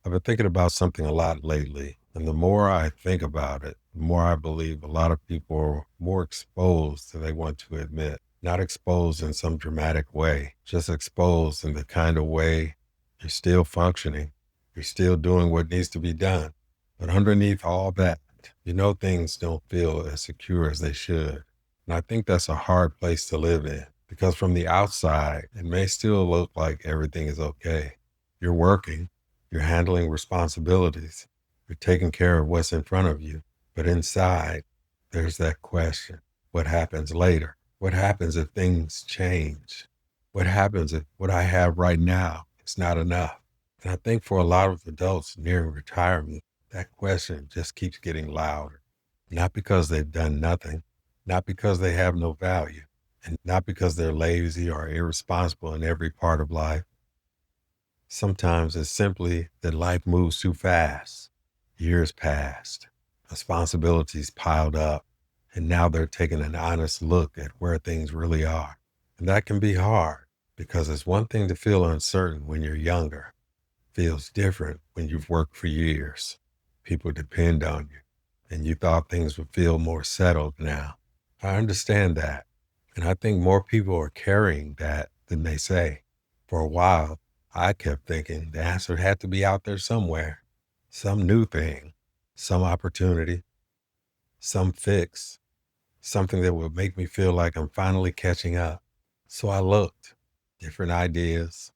I've been thinking about something a lot lately, and the more I think about it, the more I believe a lot of people are more exposed than they want to admit. Not exposed in some dramatic way, just exposed in the kind of way you're still functioning, you're still doing what needs to be done. But underneath all that, things don't feel as secure as they should. And I think that's a hard place to live in because from the outside, it may still look like everything is okay. You're working, you're handling responsibilities. You're taking care of what's in front of you. But inside, there's that question. What happens later? What happens if things change? What happens if what I have right now is not enough? And I think for a lot of adults nearing retirement, that question just keeps getting louder. Not because they've done nothing, not because they have no value, and not because they're lazy or irresponsible in every part of life. Sometimes it's simply that life moves too fast. Years passed, responsibilities piled up, and now they're taking an honest look at where things really are. And that can be hard because it's one thing to feel uncertain when you're younger. Feels different when you've worked for years. People depend on you, and you thought things would feel more settled now. I understand that, and I think more people are carrying that than they say. For a while, I kept thinking the answer had to be out there somewhere. Some new thing, some opportunity, some fix, something that would make me feel like I'm finally catching up. So I looked, different ideas,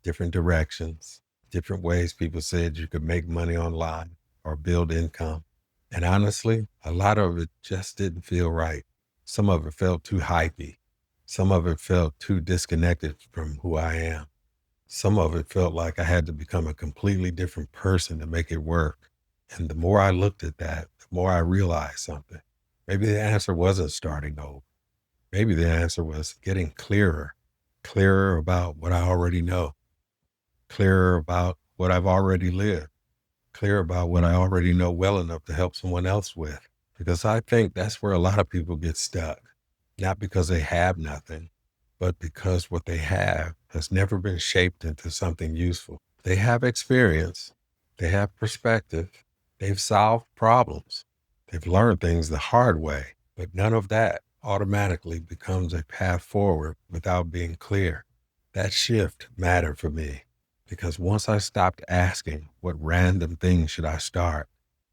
different directions, different ways people said you could make money online or build income. And honestly, a lot of it just didn't feel right. Some of it felt too hypey. Some of it felt too disconnected from who I am. Some of it felt like I had to become a completely different person to make it work. And the more I looked at that, the more I realized something. Maybe the answer wasn't starting over. Maybe the answer was getting clearer, clearer about what I already know, clearer about what I've already lived, clear about what I already know well enough to help someone else with. Because I think that's where a lot of people get stuck, not because they have nothing, but because what they have has never been shaped into something useful. They have experience, they have perspective, they've solved problems, they've learned things the hard way, but none of that automatically becomes a path forward without being clear. That shift mattered for me because once I stopped asking, what random thing should I start?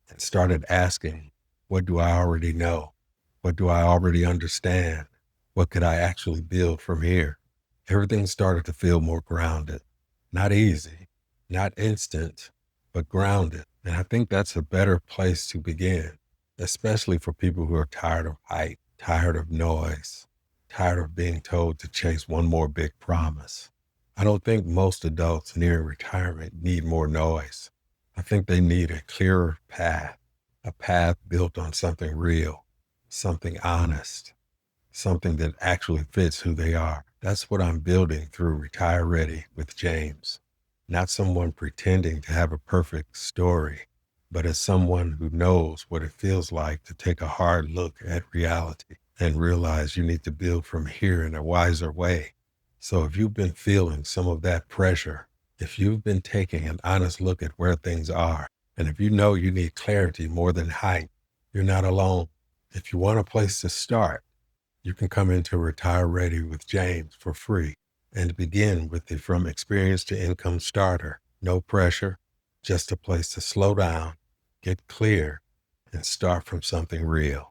And started asking, what do I already know? What do I already understand? What could I actually build from here? Everything started to feel more grounded. Not easy, not instant, but grounded. And I think that's a better place to begin, especially for people who are tired of hype, tired of noise, tired of being told to chase one more big promise. I don't think most adults nearing retirement need more noise. I think they need a clearer path, a path built on something real, something honest, something that actually fits who they are. That's what I'm building through Retire Ready with James. Not someone pretending to have a perfect story, but as someone who knows what it feels like to take a hard look at reality and realize you need to build from here in a wiser way. So if you've been feeling some of that pressure, if you've been taking an honest look at where things are, and if you know you need clarity more than hype, you're not alone. If you want a place to start, you can come into Retire Ready with James for free and begin with the From Experience to Income Starter. No pressure, just a place to slow down, get clear, and start from something real.